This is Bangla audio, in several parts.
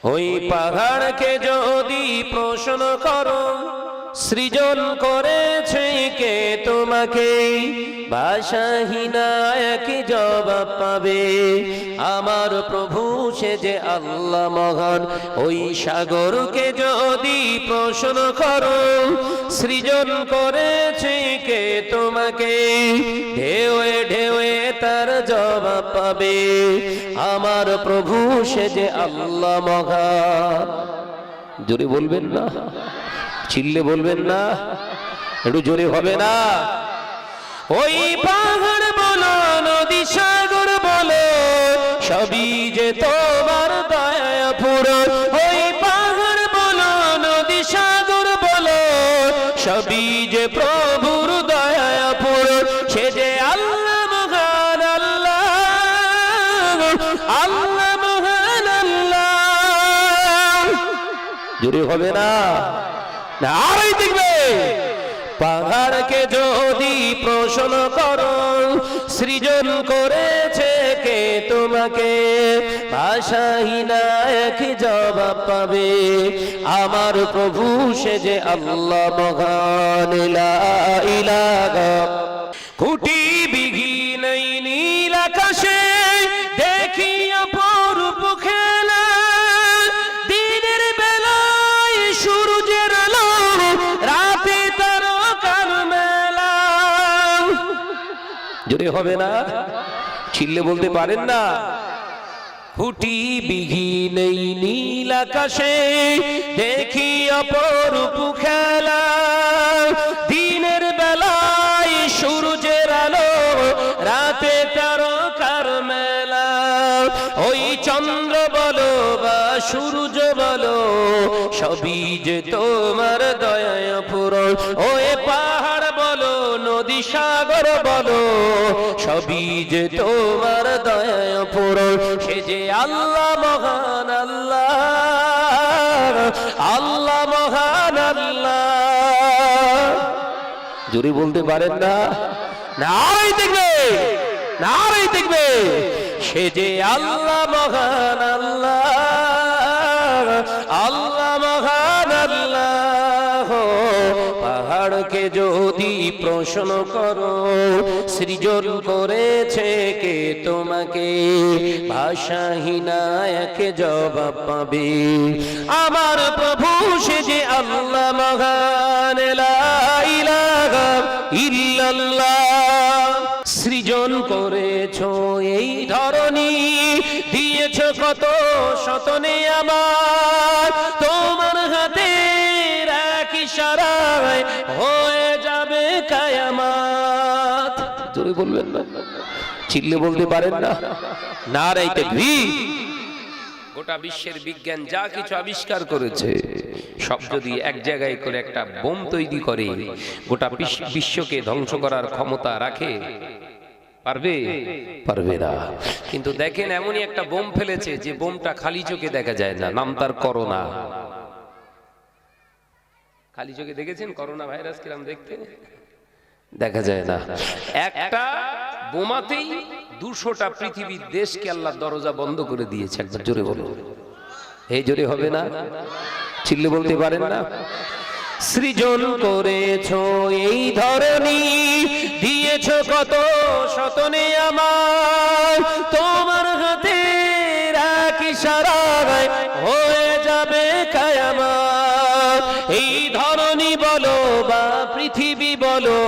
ওই পাহাড়কে যদি প্রশ্ন করো সৃজন করেছে কে তোমাকে, ভাষাহীনা একই জবাব পাবে। আমার প্রভু সে যে আল্লাহ মহান। ওই সাগরকে যদি প্রশ্ন করো সৃজন করেছে কে তোমাকে, ঢেউয়ে ঢেউয়ে তার জবাব পাবে। আমার প্রভু সে যে আল্লাহ মহান। জোরে বলবেন না, চিল্লে বলবেন না, একটু জোরে হবে না? ওই পাহাড় বলো নদী সাগর বলো সবই যে তোমার দয়া পুরো। ওই পাহাড় বলো নদী সাগর বলো সবই যে প্রভুর দয়া পুরো। সে যে আল্লাহ মহান, আল্লাহ আল্লাহ মহান আল্লাহ। জোরে হবে না? আরই দেখবে পাহাড়কে যদি প্রশ্ন করো সৃজন করেছে কে তোমাকে, ভাষাহীনা একই জবাব পাবে। আমার প্রভু সে যে আল্লাহ মহান। লা ইলাহা কোটি বিঘিন নীল আকাশে দেখি অপরূপ খেলা, দিনের বেলায় সূর্যের আলো রাতে তারকার মেলা। জোরে হবে না, চিল্লে বলতে পারেন না? ফুটি বিঘিন নীল আকাশে দেখি অপরূপ খেলা, দিনের বেলায় সূর্যের আলো রাতে তারকার মেলা। ওই চন্দ্র বলো বা সূর্য বলো সবই যে তোমার দয়া পূরণ। ওই পাহাড় বলো নদী সাগর বলো সবই যে তোমার দয়া পূরণ। সে যে আল্লাহ মহান, আল্লাহ আল্লাহ মহান আল্লাহ। জোরে বলতে পারেন না? নারাই দেখবে, নারাই দেখবে। সে যে আল্লাহ মহান, আল্লাহ আল্লাহ মহান আল্লাহ। পাহাড়কে যদি প্রশ্ন করো সৃজন করেছে কে তোমাকে, ভাষাহীনা এক জবাব পাবে। আমার প্রভু সে যে আল্লাহ মহান। লা ইলাহা ইল্লাল্লাহ। সৃজন করেছো এই ধরনী, দিয়েছো কত শতনে আমার, তোমার হাতের এক ইশারায় হয়ে যাবে কায়ামাত। জোরে বলবেন না, চিল্লে বলতে পারেন না? নারে তাকবীর। গোটা বিশ্বের বিজ্ঞান যা কিছু আবিষ্কার করেছে সব যদি এক জায়গায় করে একটা বোম তৈরি করে গোটা বিশ্বকে ধ্বংস করার ক্ষমতা রাখে? পারবে? পারবে না। কিন্তু দেখেন এমনই একটা বোম ফেলেছে যে বোমটা খালি চোখে দেখা যায় না, নাম তার করোনা। খালি চোখে দেখেছেন করোনা ভাইরাস কিরকম দেখতে? দেখা যায় না। একটা বোমাতেই 200টা পৃথিবীর দেশকে আল্লাহ দরজা বন্ধ করে দিয়েছে। একবার জোরে বলো, এই জোরে হবে না, চিল্লে বলতে পারেন না? সৃজন করেছো এই ধরনী, দিয়েছো কত শতনে আমার, তোমার হাতের এক ইশারায় হয়ে যাবে কায়ামাত। এই ধরনী বলো বা পৃথিবী বলো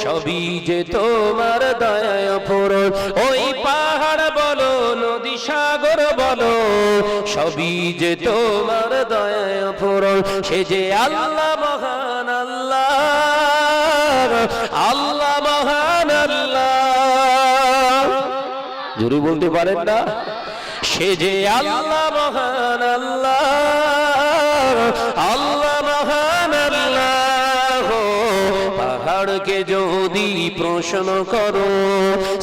সবই যে তোমার দয়া পূরণ। ওই পাহাড় বলো নদী সাগর বলো সবই যে তোমার দয়া পূরণ। সে যে আল্লাহ মহান, আল্লাহ আল্লাহ মহান আল্লাহ। জোরে বলতে পারেন না? সে যে আল্লাহ মহান, আল্লাহ আল্লাহ মহান আল্লাহ। পাহাড়কে যদি প্রশ্ন করো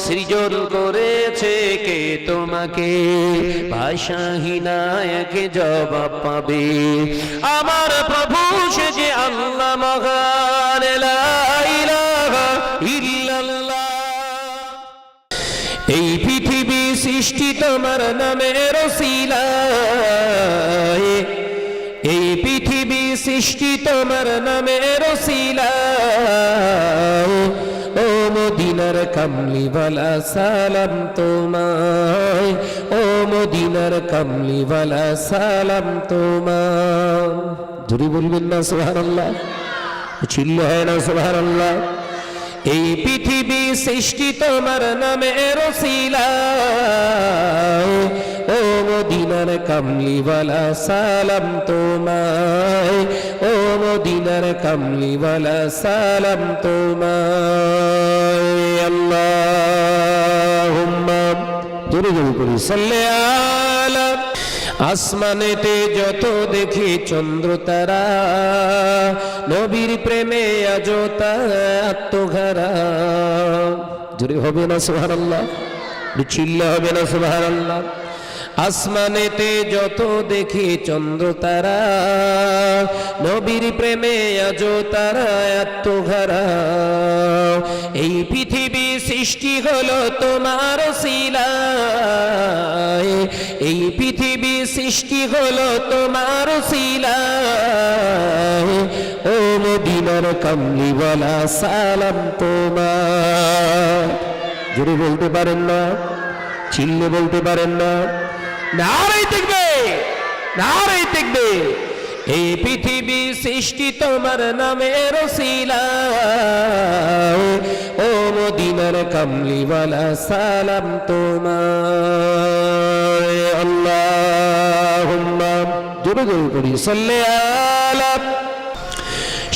সৃজন করেছে কে তোমাকে, ভাষাহীনা এক জবাব পাবে। আমার প্রভু সে যে আল্লাহ মহান। লা ইলাহা ইল্লাল্লাহ। এই পৃথিবী সৃষ্টি তোমার নামের ওসিলায়, এই পৃথিবী সৃষ্টি তোমার নামের ওসিলায় ও মদিনার কামলিওয়ালা সালাম তোমায় ও মদিনার কামলিওয়ালা সালাম তোমায় জোরে বলবেন না সুবহানাল্লাহ চিল্লা হয় না সুবহানাল্লাহ এই পৃথিবী সৃষ্টি তোমার নামের ওসিলায় ও মদিনার কামলিওয়ালা সালাম তোমায় ও মদিনার কামলিওয়ালা সালাম তোমায় আল্লাহুম্মা জোরে জোরে করি সাল্লি আলা আসমানেতে যত দেখি চন্দ্র তারা নবীর প্রেমে আজ আত্মঘারা জোরে হবে না সুবহানাল্লাহ চিল্লা হবে না সুবহানাল্লাহ আসমানেতে যত দেখি চন্দ্র তারা নবীর প্রেমে আজ তারা আত্মঘারা এই পৃথিবী সৃষ্টি হলো তোমার ওসিলায় এই পৃথিবী সৃষ্টি হলো তোমার ওসিলায় ও মদিনার কামলিওয়ালা সালাম তোমার জোরে বলতে পারেন না চিল্লে বলতে পারেন না নারায়ে তাকবীর নারায়ে তাকবীর এই পৃথিবী সৃষ্টি তোমার নামের ওসিলায় ও মদিনার কামলিওয়ালা সালাম তোমায় আল্লাহুম্মা জোরে জোরে করি সাল্লি আলা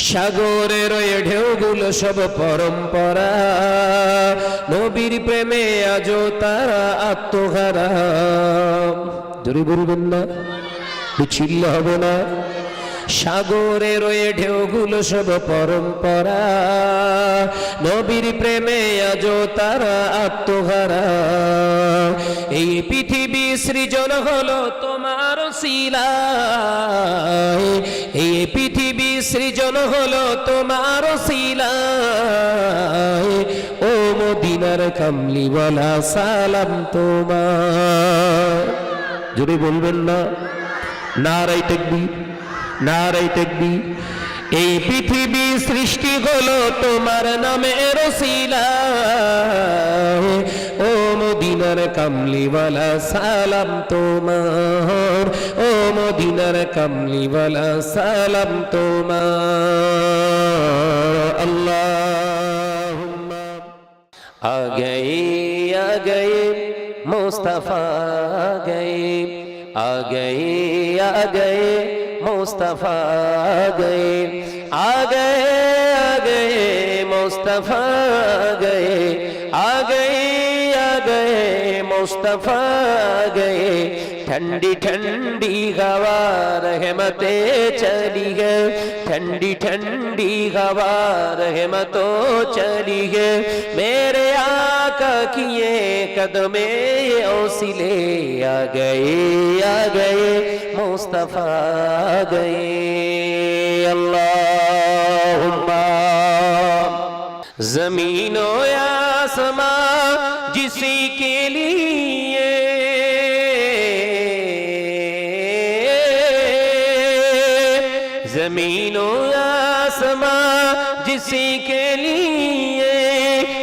সাগরের ঢেউগুলো সব পরম্পরা নবীর প্রেমে আজ তারা আত্মহারা জোরে বলবেন না চিল্লা হবে না সাগরের ঢেউগুলো সব পরম্পরা নবীর প্রেমে আজ তারা আত্মহারা এই পৃথিবী সৃজন হলো তোমার ওসিলায় এই পৃথিবী সৃজন হলো তোমার ওসিলায় ও মদিনার কামলিওয়ালা সালাম তোমার জোরে বলবেন না নারায়ে তাকবীর নারায়ে তাকবীর এই পৃথিবী সৃষ্টি হলো তোমার নামের ওসিলায় ও মদিনার কামলিওয়ালা সালাম তোমার ও মদিনার কামলিওয়ালা সালাম তোমার আল্লাহুম্মা আ গয়ে মুস্তাফা आ गए मुस्तफा गए आ गए मुस्तफा गए आ गए मुस्तफा गए ठंडी ठंडी हवा रहमते चली है ठंडी ठंडी हवा रहमतों चली है मेरे आका किए कदमे ओसिले आ गए मुस्तफा गए अल्लाहुम्मा ज़मीनो आसमां जिसी के लिए ज़मीनो आसमां जिसी के लिए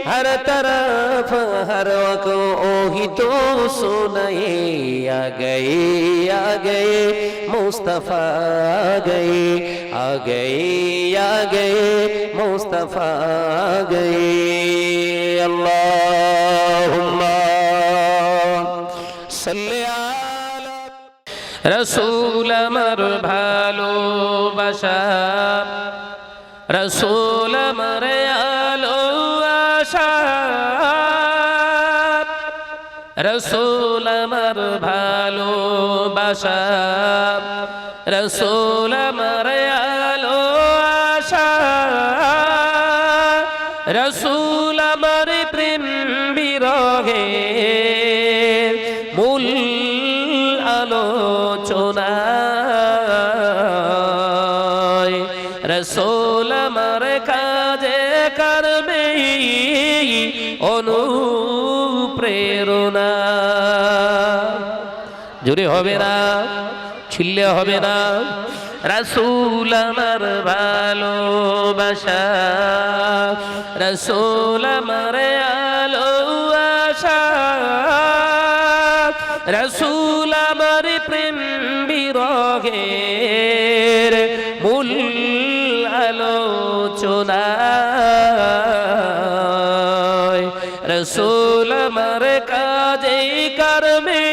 हर तरफ हर वक्त ओही तो सुनाए आ गए मुस्तफा गए आ गए मुस्तफा गए अल्लाहुम्मा सल्ली अला रसूल अमर भालोबाशा रसूल अमर आलो आशा रसूल अमर भालोबाशा रसूल अमर आलो आशा रसूल अमर प्रेम बिरहे मूल आलोचना रसूल अमर काजे करबे অনুপ্রেরণা জোরে হবে না চিল্লে হবে না রাসূল আমার ভালোবাসা, রাসূল আমার আলো আশা, রাসূল আমার প্রেম বিরহের মূল আলোচনা, রাসূল আমার কাজে কর্মে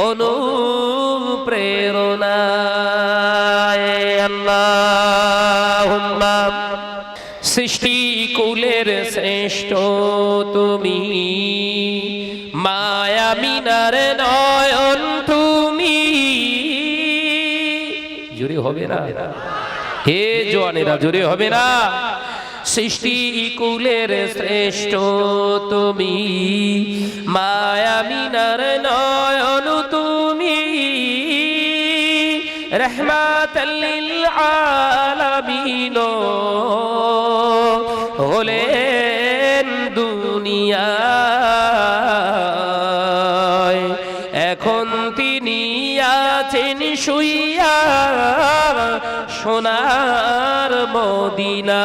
অনুপ্রেরণা। আল্লাহুম্মা সৃষ্টি কুলের শ্রেষ্ঠ তুমি, মায়া মিনার নয়ন তুমি। জোরে হবে না হে জওয়ানেরা, জোরে হবে না? সৃষ্টি কুলের শ্রেষ্ঠ তুমি, মায়া মিনার নয়ন তুমি, রহমাতাল লিল আলামিন হলেন দুনিয়ায়। এখন তিনি আছেন শুইয়া সোনার মদিনায়।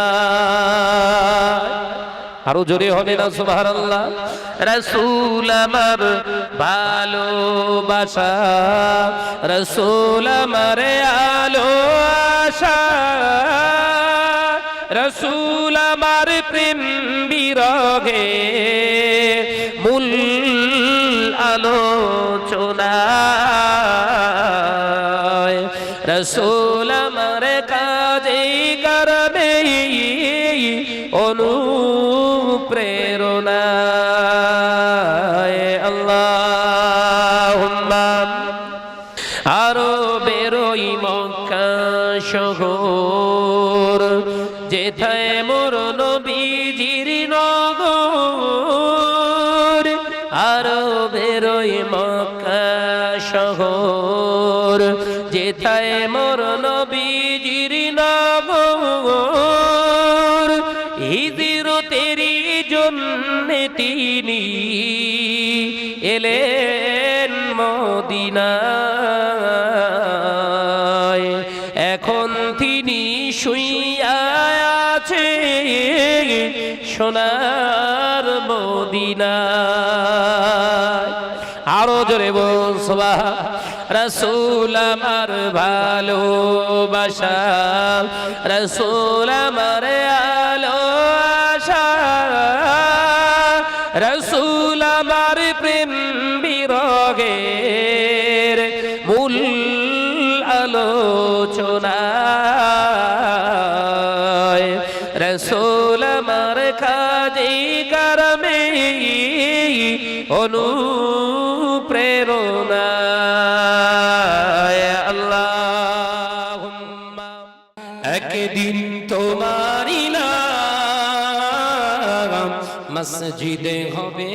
আরো জোরে হবে না সুবহানাল্লাহ? রাসূল আমার ভালোবাসা, রাসূল আমার আলো আশা, রাসূল আমার প্রেম বিরহে মূল আলোচনা, রাসূল আমার কাজে কর্মে অনুপ্রেরণা। আল্লাহুম্মা আরো বেরোই মক্কা শহর, যেথায় মোর নবীজির নগর। আরো বেরোই মক্কা শহর, যেথায় মোর নবীজির নগর। হিজরতেরি জন্যে তিনি এলেন মদিনায়। এখন তিনি শুইয়া আছে সোনার মদিনায়। আরো জোরে বল সুবহান। রাসূল আমার ভালোবাসা, রাসূল আমার আলো আশা, রাসূল আমার প্রেম বিরহের মূল আলোচনা, রাসূল আমার কাজে কর্মে অনুপ্রেরণা। আল্লাহুম্মা একদিন তোমারি নাম মসজিদে হবে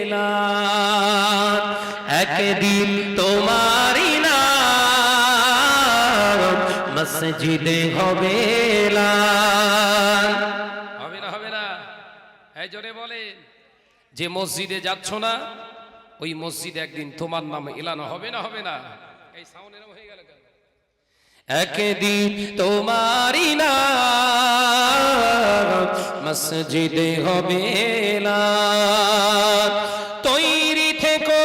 এলান, একদিন তোমারি নাম মসজিদে হবে এলান। হবে না? হবে না? এই জোরে বলেন। যে মসজিদে যাচ্ছ না, ওই মসজিদে একদিন তোমার নামে এলান হবে না? হবে না? এই সাউন্ড এরকম হয়ে গেল কেন? একদিন তোমারি নাম মসজিদে হবে এলান। তৈরি থেকো,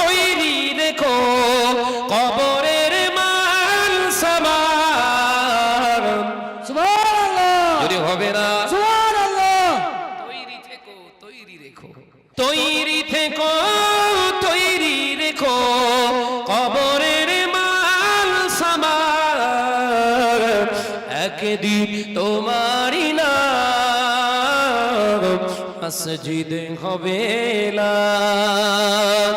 তৈরি রেখো কবরের মান সামান। সুবহানাল্লাহ, যদি হবে না? সুবহানাল্লাহ। তৈরি থেকো, তৈরি রেখো, তৈরি থেকো, তৈরি রেখো কবরের মাল সামান। একদিন তোমারি নাম মসজিদে হবে এলান,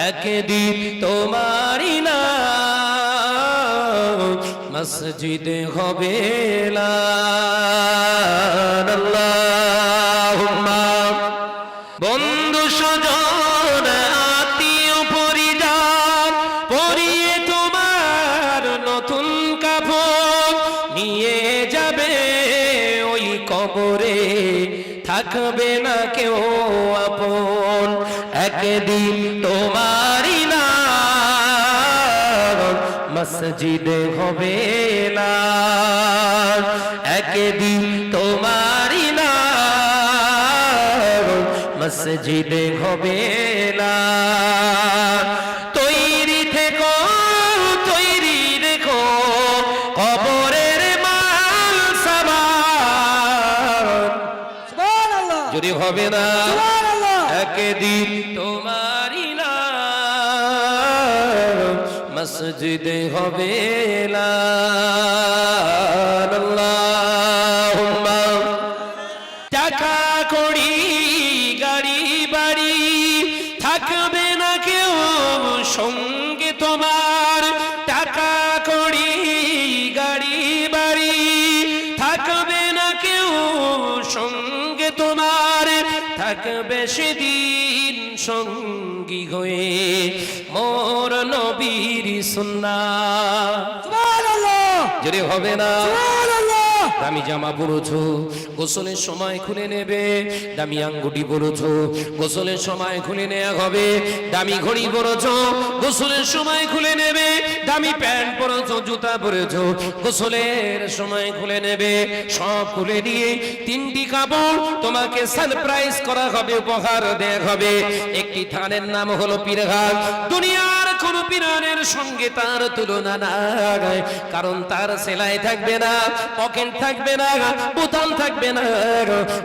একদিন তোমারি নাম মসজিদে হবে এলান। আল্লাহুম্মা বন্ধু স্বজন আত্মীয় পরিজন পরিয়ে তোমার নতুন কাপড় নিয়ে যাবে ওই কবরে, থাকবে না কেউ আপন। একদিন তোমারি নাম মসজিদে হবে না একদিন তোমারই না মসজিদে হবে না তৈরি থেকো তৈরি রেখো কবরের মাল সামান সুবহানাল্লাহ যদি হবে না সুবহানাল্লাহ একদিন তোমারই না মসজিদে হবে না আল্লাহুম্মা টাকা কড়ি গাড়ি বাড়ি থাকবে না কেউ সঙ্গে তোমার টাকা কড়ি গাড়ি বাড়ি থাকবে না কেউ সঙ্গে তোমার থাকবে সেদিন সঙ্গী হয়ে মোর নবীর সুন্নাহ সুবহানাল্লাহ যদি হবে না সুবহানাল্লাহ দামি জামা পরেছো গোসলের সময় খুলে নেবে দামি আঙ্গুটি পরেছো গোসলের সময় খুলে নেওয়া হবে দামি ঘড়ি পরেছো গোসলের সময় খুলে নেবে দামি প্যান্ট পরেছো জুতা পরেছো গোসলের সময় খুলে নেবে সব খুলে নিয়ে তিনটি কাপড় তোমাকে সারপ্রাইজ করা হবে উপহার দেয়া হবে একটি থানের নাম হলো পীরঘাট দুনিয়ার কোন পীরের সঙ্গে তার তুলনা নাই কারণ তার সেলাই থাকবে না পকেট থাকবে না বোতাম থাকবে না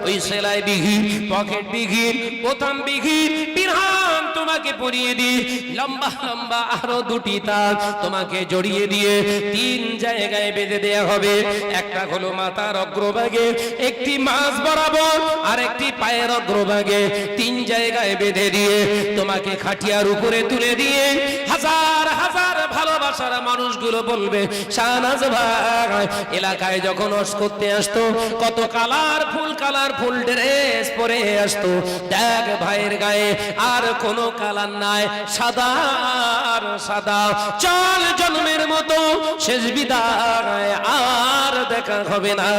ওই সেলাই বিঘি পকেট বিঘি বোতাম বিঘি পীরহান তোমাকে পরিয়ে দিয়ে লম্বা লম্বা আরো দুটি তার তোমাকে জড়িয়ে দিয়ে তিন জায়গায় বেঁধে দেয়া হবে একটা হলো মাথার অগ্রভাগে একটি মাঝ বরাবর আর একটি পায়ের অগ্রভাগে তিন জায়গায় বেঁধে দিয়ে তোমাকে খাটিয়ার উপরে তুলে দিয়ে হাজার হাজার ভালোবাসার মানুষগুলো বলবে শাহনাজ ভাই এলাকায় যখন ওয়াজ করতে আসতো কত কালারফুল ড্রেস পরে আসতো দেখ ভাইয়ের গায়ে আর কোনো কালার নাই সাদা আর সাদা চল জন্মের মতো শেষ বিদায় আর দেখা হবে না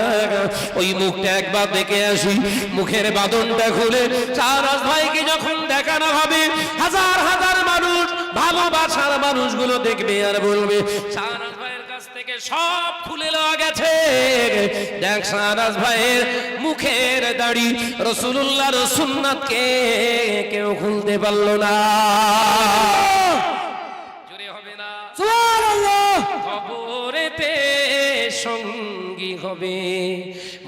ওই মুখটা একবার দেখে আসি মুখের বাঁধনটা খুলে শাহনাজ ভাইকে যখন দেখানো হবে হাজার হাজার মানুষ ভালোবাসার মানুষগুলো দেখবে আর বলবে শাহনাজ ভাইয়ের কাছ থেকে সব খুলে লওয়া গেছে দেখ শাহনাজ ভাইয়ের মুখের দাড়ি রাসূলুল্লাহর সুন্নাতকে কেউ খুলতে পারলো না জোরে হবে না সুবহানাল্লাহ কবরেতে সঙ্গী হবে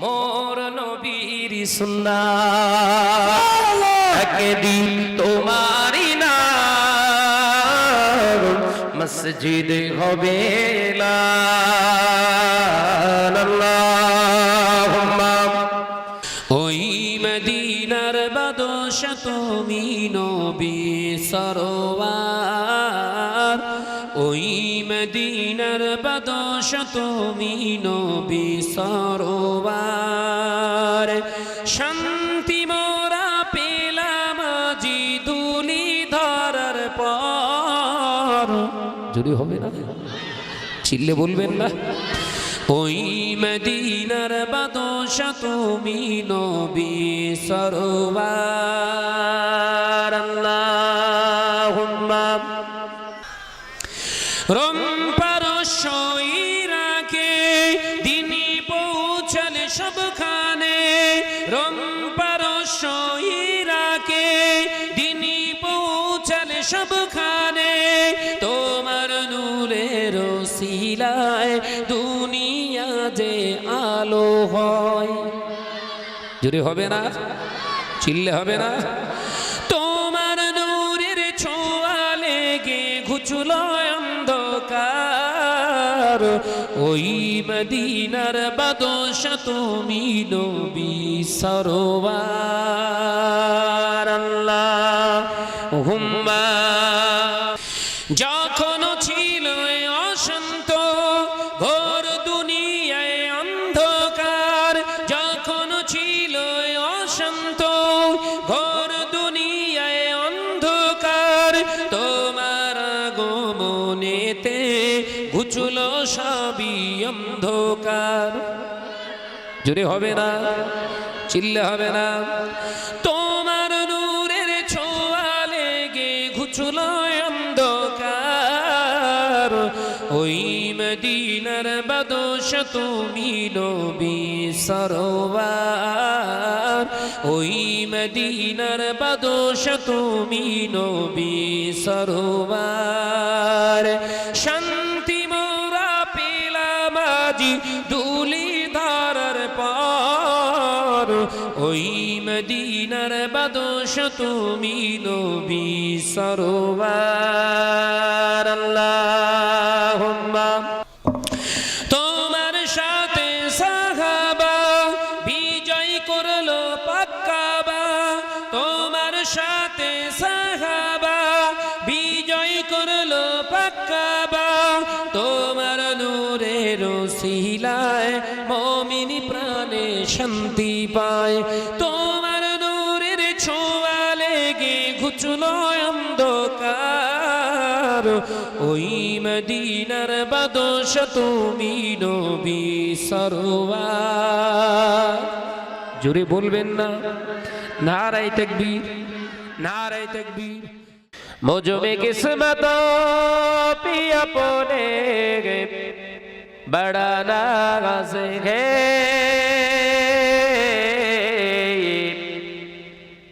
মোর নবীর সুন্নাহ একদিন তোমারই না মসজিদ হবে না আল্লাহুম্মা ওই মদিনার বাদশা তুমি নবী সরওয়ার ওই মদিনার বাদশা তুমি নবী সরওয়ার শান্তি মোরা পেলাম জি দুলি ধরার পর যদি হবে না চিল্লে বলবেন না ওই মদিনার বাদশা তুমি নবী সরওয়ার আল্লাহুম্মা রম্পার সইরাকে দিনই পৌঁছালে সবখানে রম্পার সইরাকে দিনই পৌঁছালে সবখানে তোমার নূরের ওসিলায় দুনিয়া যে আলো হয় যদি হবে না চিল্লে হবে না তোমার নূরের ছোঁয়া লেগে ঘুচল অন্ধকার ওই মদিনার বাদশা তুমি নবী সরওয়ার আল্লাহুম্মা যখন ছিল অশান্ত ঘোর দুনিয়ায় অন্ধকার যখন ছিল অশান্ত ঘোর দুনিয়ায় অন্ধকার তোমার আগমনেতে ঘুচল সবই অন্ধকার জোরে হবে না চিল্লে হবে না তোমার নূরের ছোঁয়া লেগে ঘুচল অন্ধকার ওই মদিনার বাদশ তুমি নবী সরোয়ার ওই মদিনার বাদশ তুমি নবী সরোয়ার শান্তি মোরা পেলাম আজি দুলি ধারার পার ওই মদিনার বাদশ তুমি নবী সরোয়ার আল্লাহুম্মা তোমার সাথে সাহাবা বিজয় করলো পাক্কাবা তোমার সাথে সাহাবা বিজয় করলো পাক্কাবা তোমার নূরের ওসিলায় মুমিন প্রাণে শান্তি পায় তোমার নূরের ছোঁয়া লেগে ঘুচলো অন্ধকার ওই মদিনার বাদশ তুমি নবী সরোয়ার জোরে বলবেন না নারায়ে তাকবীর নারায়ে তাকবীর मुझमें किस्मतों पे अपने बड़ा नाज है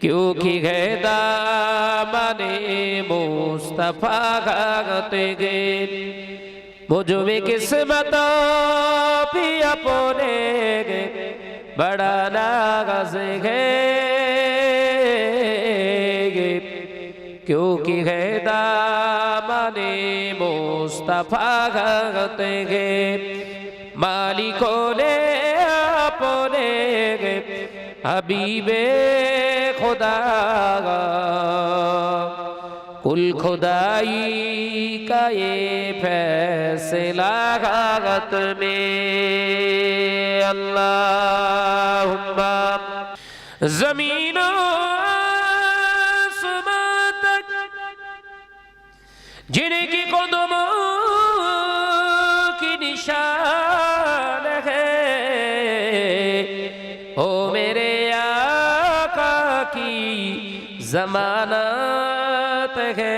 क्योंकि है दामने मुस्तफा गाते गए मुझमें किस्मतों पे अपने बड़ा नाज है क्योंकि है दामने मुस्तफा गाते गए मालिकों ने अपने हबीबे खुदा कुल खुदाई का ये फैसला गात में अल्लाहुम्मा जमीनों जिनकी कदमों की निशान है ओ मेरे आका की जमानत है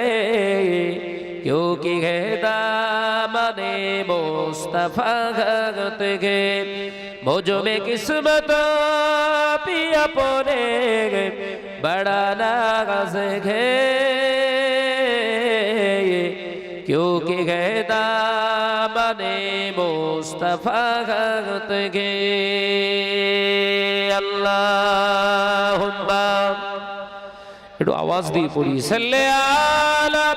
क्योंकि है दामने मुस्तफा गात है मुझ में किस्मत भी अपने बड़ा नाज है क्योंकि है दामने मुस्तफा गात गे अल्लाहुम्मा একটু আওয়াজ দিয়ে পড়ি সাল্লে আলা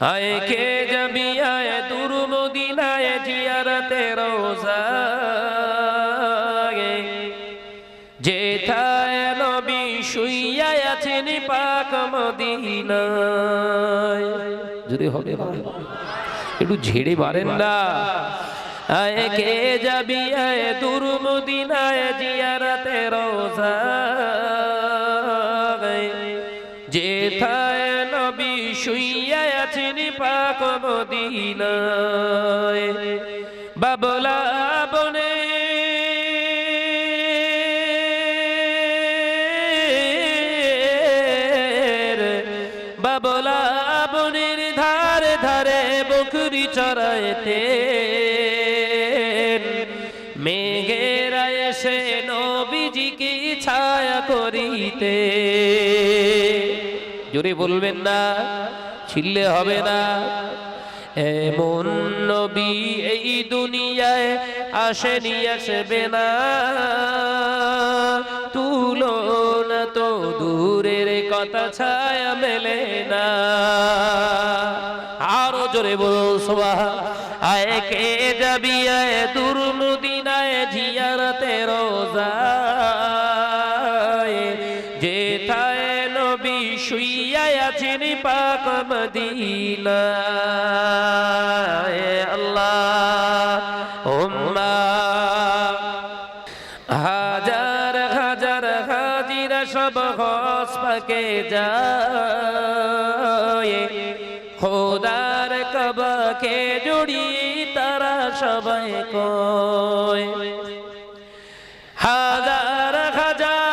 आए के जबी आए दूर मदीनाए जियारते रोजा যেথায় নবী শুইয়া আছেন পাক মদিনায় যদি হবে একটু ঝেড়ে পারেন না আয়ে কে যাবি আয়ে দূর মদিনায় জিয়ারতে রোজা যেথায় নবী শুইয়া আছেন পাক মদিনায় বাবলা বনে বাবলা বনের ধারে ধারে বকরি চরাইতে মেঘেরা এসে নবীজিকে ছায়া করিতে জোরে বলবেন না ছিললে হবে না এমন নবী এই দুনিয়ায় আসেনি আসবে না তুলনা তো দূরের কথা ছায়া মেলে না আরো জোরে বল সুবহান আয়ে কে যাবি আয়ে দূর মদিনায় জিয়ারতে রোজা যেথায় নবী শুইয়া আছেন পাক মদিনায় আল্লাহুম্মা হাজার হাজার হাজিরা সব হজ পাকে যায় খোদার কাবাকে জড়ি তারা সবাই কয় হাজার হাজার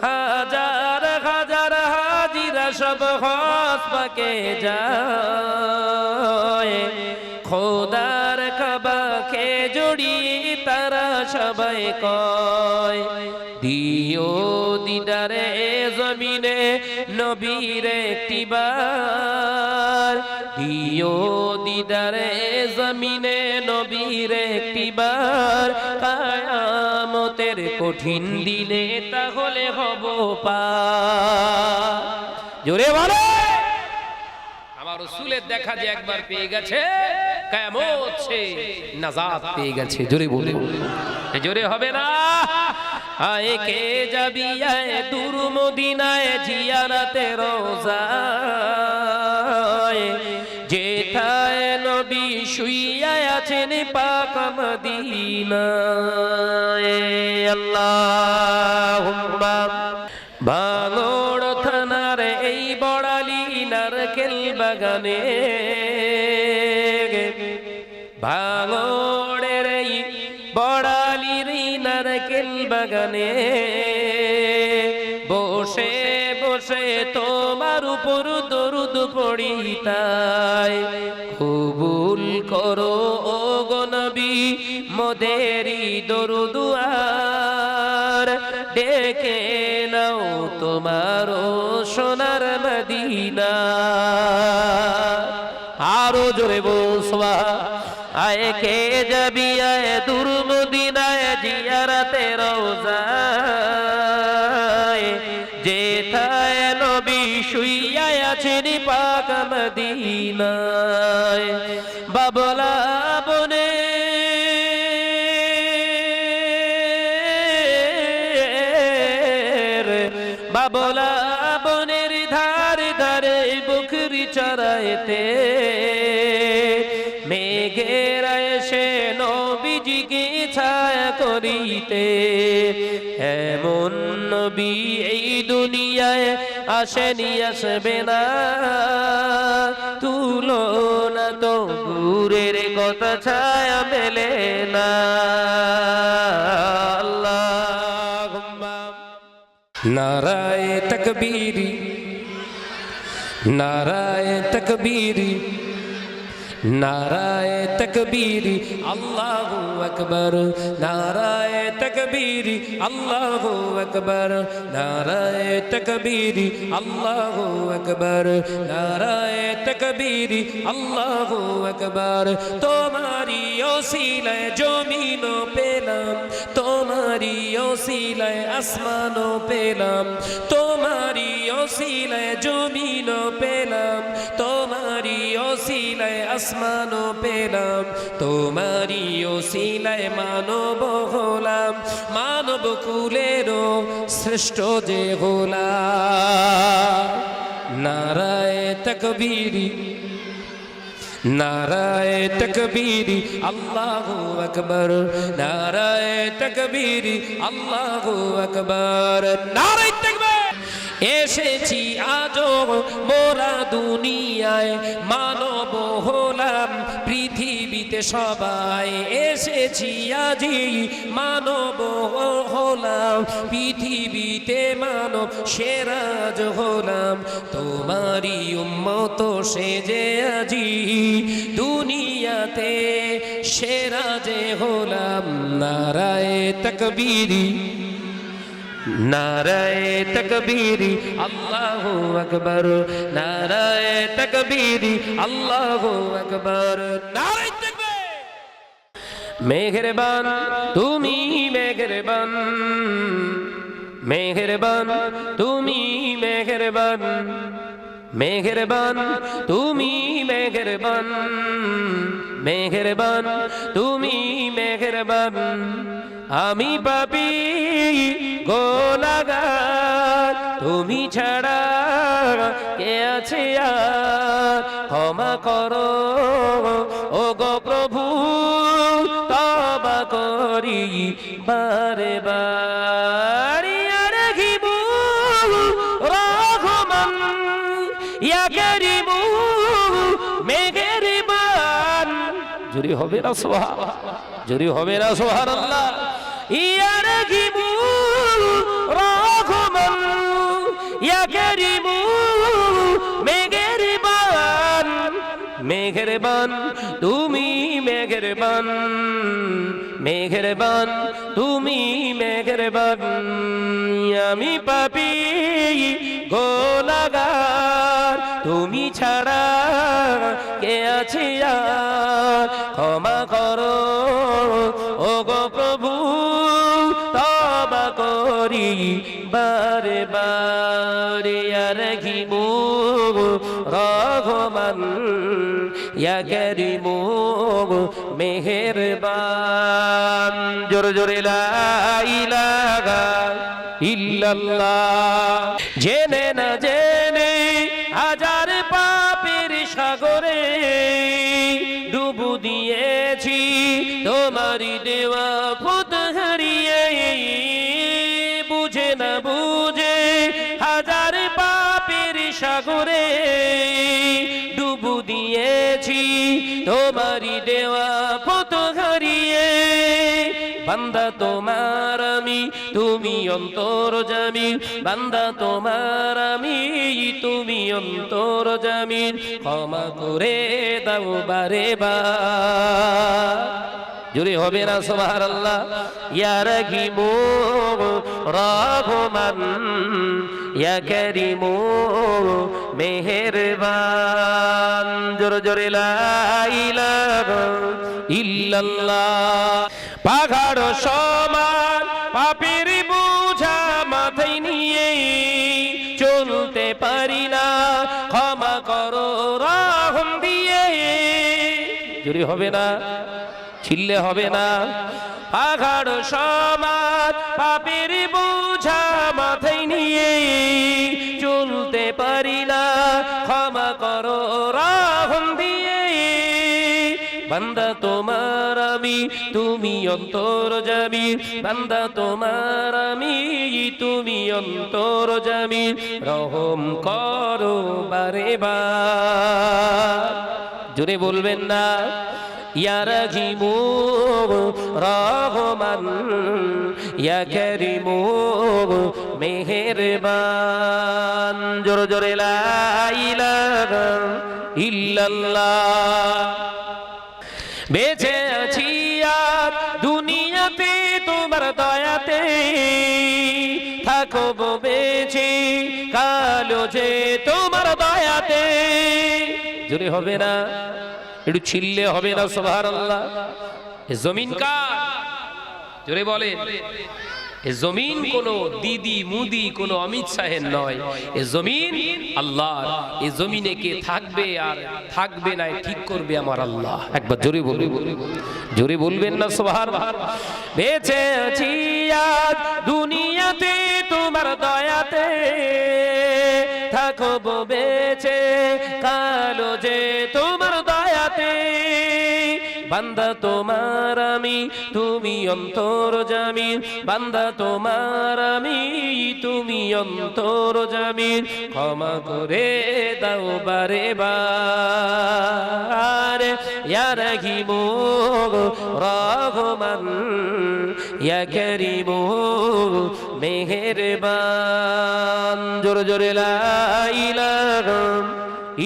হাজার হাজিরা সব হজ পাকে যায়, খোদার কাবাকে জড়িয়ে তারা সবাই কয়, দিও দিদারে জমিনে নবীর একটিবার, দিও দিদারে জমিনে নবীর একটিবার, কিয়ামতের কঠিন দিনে তাহলে হব পার। জোরে বলো, আমার রাসূলের দেখা যে একবার পেয়ে গেছে কিয়ামত সে নাজাত পেয়ে গেছে। জোরে বলে, জোরে হবে না? আয় কে যাবি আয় দূর মদিনায় জিয়ারতে রোজায়, যেথায় নবী শুইয়া আছেন পাক মদিনায়। আল্লাহুম্মা ভাঙড় থানার এই বড়ালি নারকেল বাগানে, ভাঙড়ের এই বড়ালির নারকেল বাগানে বসে বসে তোমার উপর দরুদ পড়ি, তাই কবুল করো ও গো নবী মোদেরি দরুদ আর, ডেকে নাও তোমার সোনার মদিনা। আরো জোরে বল সুবহান। আয় কে যাবি আয় দূর মদিনায় জিয়ারতে রোজায়, যেথায় নবী শুইয়া আছেন পাক মদিনায়। বাবলা বনে বাবলা বনের ধারে ধারে বকরি চরাইতে, মেঘের এসে নবীজিকে ছায়া করিতে, এমন নবী এই দুনিয়ায় আসেনি আসবে না, তুলনা তো দূরের কথা ছায়া মেলে না। আল্লাহুম্মা নারায়ে তাকবীরি, নারায়ে তাকবীরি, নারায়ে তাকবীরি আল্লাহু আকবার, নারায়ে তাকবীরি আল্লাহু আকবার, নারায়ে তাকবীরি আল্লাহু আকবার, নারায়ে তাকবীরি আল্লাহু আকবার। তোমারি ওসিলায় জমিন পেলাম, তোমারি ওসিলায় আসমান পেলাম, তোমারি ওসিলায় জমিন পেলাম, তোমারি ওসিলায় আসমান পেলাম, তোমারি ওসিলায় মানব হলাম, মানব কুলেরও শ্রেষ্ঠ যে হলাম। নারায়ে তাকবীরি, নারায়ে তাকবীরি আল্লাহু আকবার, নারায়ে তাকবীরি আল্লাহু আকবার, নারায়ে তাকবীর। এসেছি আজও মোরা দুনিয়ায়, মানব হলাম পৃথিবীতে সবাই, এসেছি আজি মানব হলাম পৃথিবীতে, মানব সেরাজ হলাম, তোমারি উম্মত সেজে আজি দুনিয়াতে সেরাজে হলাম। নারায়ে তাকবীরি, নারায়ে তাকবীরি আল্লাহু আকবার, নারায়ে তাকবীরি আল্লাহু আকবার, নারায়ে তাকবীর। মেহেরবান তুমি মেহেরবান, মেহেরবান তুমি মেহেরবান, মেহেরবান তুমি মেহেরবান, মেহেরবান তুমি মেহেরবান। আমি পাপী গোলাগার, তুমি ছাড়া কে আছে আর, ক্ষমা করো ও গো প্রভু, তওবা করি বারে বারে। রাখিবু রহমান ইয়া কারিমু মেহেরবান। জোরে হবে না সুবহান, জোরে হবে না সুবহানাল্লাহ। ইয়া রাখিবু রহমান ইয়া কারিমু মেহেরবান তুমি মেহেরবান, মেহেরবান তুমি মেহেরবান। আমি পাপী গুনাহগার, তুমি ছাড়া কে আছে আর, ক্ষমা করো ওগো প্রভু, তওবা করি বারে বারে। ইয়া রহিমু রহমান, ইয়া করিমু মেহেরবান। জোরে জোরে লা ইলাহা ইল্লাল্লাহ। জেনে না জেনে হাজার পাপের সাগরে ডুবু দিয়েছি, তোমারই দেওয়া পথ হারিয়ে। বুঝে না বুঝে হাজার পাপের সাগরে ডুবু দিয়েছি, তোমারই দেওয়া পথ হারিয়ে। বান্দা তোমার আমি, তুমি অন্তর্যামী, বান্দা তোমার আমি, তুমি অন্তর্যামী। ক্ষমা করে দাও বারে বার। জোরে হবে না সুবহানাল্লাহ। ইয়া রহিমু রহমান, ইয়া করিমু মেহেরবান। জোরে জোরে লা ইলাহা ইল্লাল্লাহ। পাহাড় সমান পাপের বোঝা মাথায় নিয়ে চলতে পারি না, ক্ষমা করো রহম দিয়ে। জোরে হবে না, ছিললে হবে না। পাহাড় সমান পাপের বোঝা মাথায় নিয়ে চলতে পারি না, ক্ষমা করো রহম দিয়ে। বান্দা তোমার আমি, তুমি অন্তর্যামী, বান্দা তোমার আমি, তুমি অন্তর্যামী। রহম করো বারে বার। জোরে বলবেন না। ইয়া রহিমু রহমান, ইয়া করিমু মেহেরবান। জোরে জোরে লা ইলাহা ইল্লাল্লাহ। বেঁচে আছি আর দুনিয়াতে তোমার দয়াতে, থাকবো বেঁচে কালো যে তোমার দয়াতে। জোরে হবে না, একটু ছিললে হবে না সুবহানাল্লাহ। এ জমিন কার? জোরে বলেন। এ জমিন কোনো দিদি মুদি কোনো অমিত শাহের নয়, এ জমিন আল্লাহর। এ জমিনে কে থাকবে আর থাকবে না ঠিক করবে আমার আল্লাহ। একবার জোরে বলুন, জোরে বলবেন না সুবহানাল্লাহ। বেঁচে আছি আজ দুনিয়াতে তোমার দয়াতে, থাকবো বেঁচে কালো যে তোমার দয়াতে। বান্দা তোমার আমি, তুমি অন্তর্যামী, বান্দা তোমার আমি, তুমি অন্তর্যামী। ক্ষমা করে দাও বারে বার। ইয়া রহিমু রহমান, ইয়া করিমু মেহেরবান। জোরে জোরে লা ইলাহা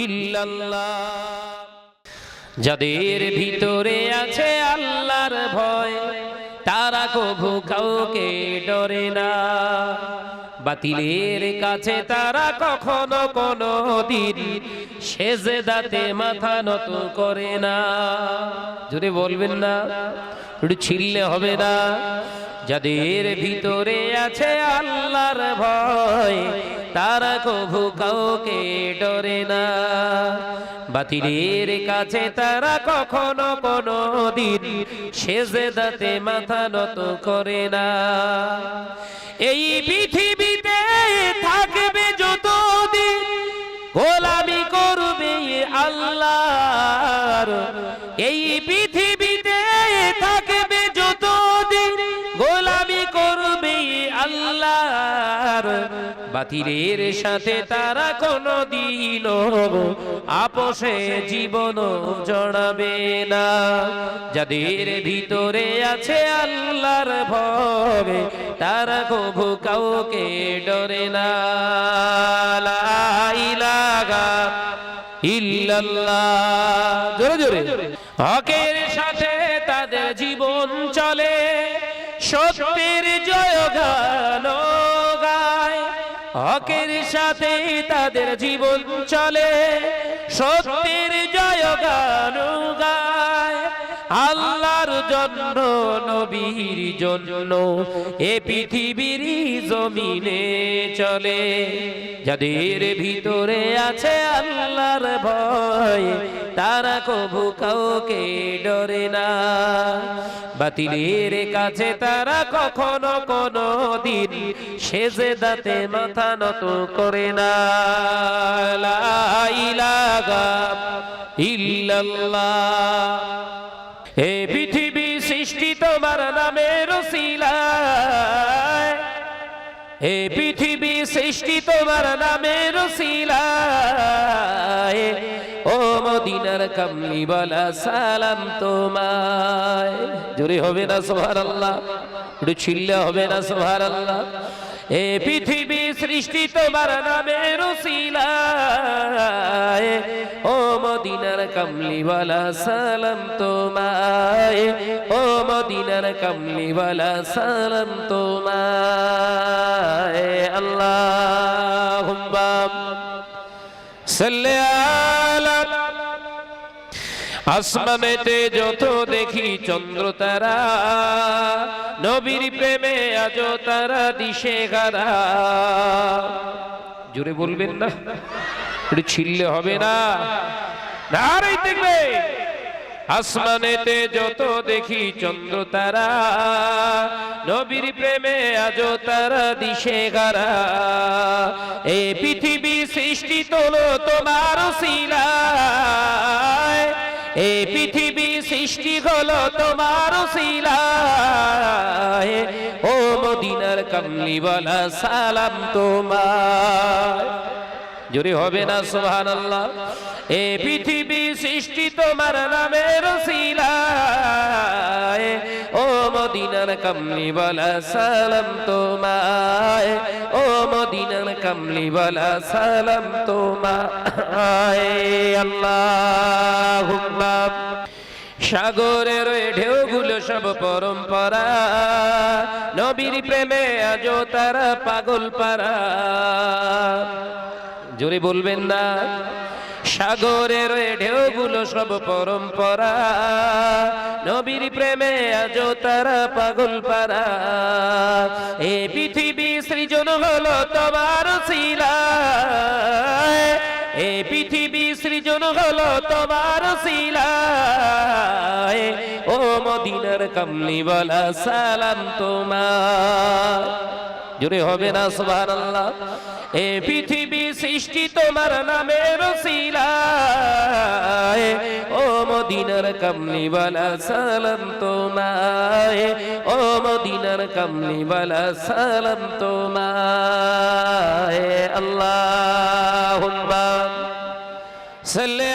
ইল্লাল্লাহ। যাদের ভিতরে আছে আল্লাহর ভয়, তারা কভু কাউকে ডরে না। বাতিলের কাছে তারা কখনো কোনো দিন সেজদাতে মাথা নত করে না। যদি বলবেন না, একটু ছিললে হবে না। যাদের ভিতরে আছে আল্লাহর ভয়, তারা কভু কাউকে ডরে না। বাতিলের কাছে তারা কখনো কোনো দিন সেজদাতে মাথা নত করে না। এই পৃথিবীতে থাকবে যতদিন গোলামি করবে আল্লাহর, এই পৃথিবীতে থাকবে যতদিন গোলামি করবে আল্লাহর। বাতিলের সাথে তারা কোনদিন আপোষে জীবন জড়াবে না। যাদের ভিতরে আছে আল্লাহর ভয়, তারা কভু কাউকে ডরে না। লা ইলাহা ইল্লাল্লাহ। ইল্লাল্লাহ। জোরে জোরে। হকের সাথে তাদের জীবন চলে, সত্যের জয়গান গায়। হকের সাথে তাদের জীবন চলে, সত্যের জয়গান গায়। আল্লাহর জন্য নবীর জন্য এ পৃথিবীর জমিনে চলে। যাদের ভিতরে আছে আল্লাহর ভয়, তারা কবু কাউকে ডরে না। বাতিলের কাছে তারা কখনো কোনো দিন সেজদাতে মাথা নত করে না। লা ইলাহা ইল্লাল্লাহ। এ পৃথিবী সৃষ্টি তোমার নামের উসিলায়, এ পৃথিবী সৃষ্টি তোমার নামের উসিলায়। ও মদিনার কামলি ওয়ালা সালাম তোমায়। জোরে হবে না সুবহানাল্লাহ? একটু চিল্লা হবে না সুবহানাল্লাহ? এ পৃথিবী সৃষ্টি তোমার নামের উসিলায়। ও মদিনার কামলি ওয়ালা সালাম তোমায়। ও মদিনার কামলি ওয়ালা সালাম তোমায়। আল্লাহুম্মা সাল্লি আলা। আসমানেতে যত দেখি চন্দ্র তারা, নবীর প্রেমে আজ তারা দিশে গারা। জোরে বলবেন না? একটু ছিললে হবে না? নারে দেখবে। আসমানেতে যত দেখি চন্দ্র তারা, নবীর প্রেমে আজ তারা দিশে গারা। এই পৃথিবী সৃষ্টি তোলো তোমার উসিলায়, এই পৃথিবী সৃষ্টি হলো তোমার উসিলায়। ও মদিনার কামলি ওয়ালা সালাম তোমায়। জোরে হবে না সুবহানাল্লাহ? এ পৃথিবী সৃষ্টি তোমার নামের উসিলায়। ও মদিনার কামলি ওয়ালা সালাম তোমায়। ও মদিনার কামলি ওয়ালা সালাম তোমায়। আল্লাহুম্মা। সাগরের ঢেউগুলো সব পরম্পরা, নবীর প্রেমে আজও তারা পাগল পারা। জোরে বলবেন না? সাগরের ঢেউগুলো সব পরম্পরা, নবীর প্রেমে আজও তারা পাগল পারা। এ পৃথিবী সৃজন হলো তোমার উসিলায়, এ পৃথিবী সৃজন হলো তোমার উসিলায়। ও মদিনার কামলি ওয়ালা সালাম তোমার। জোরে হবে না সুবহানাল্লাহ? এ পৃথিবী সৃষ্টি তোমার নামের উসিলায়। ও মদিনার কামলি ওয়ালা সালাম তোমায়। ও মদিনার কামলি ওয়ালা সালাম তোমায়। আল্লাহুম্মা সাল্লি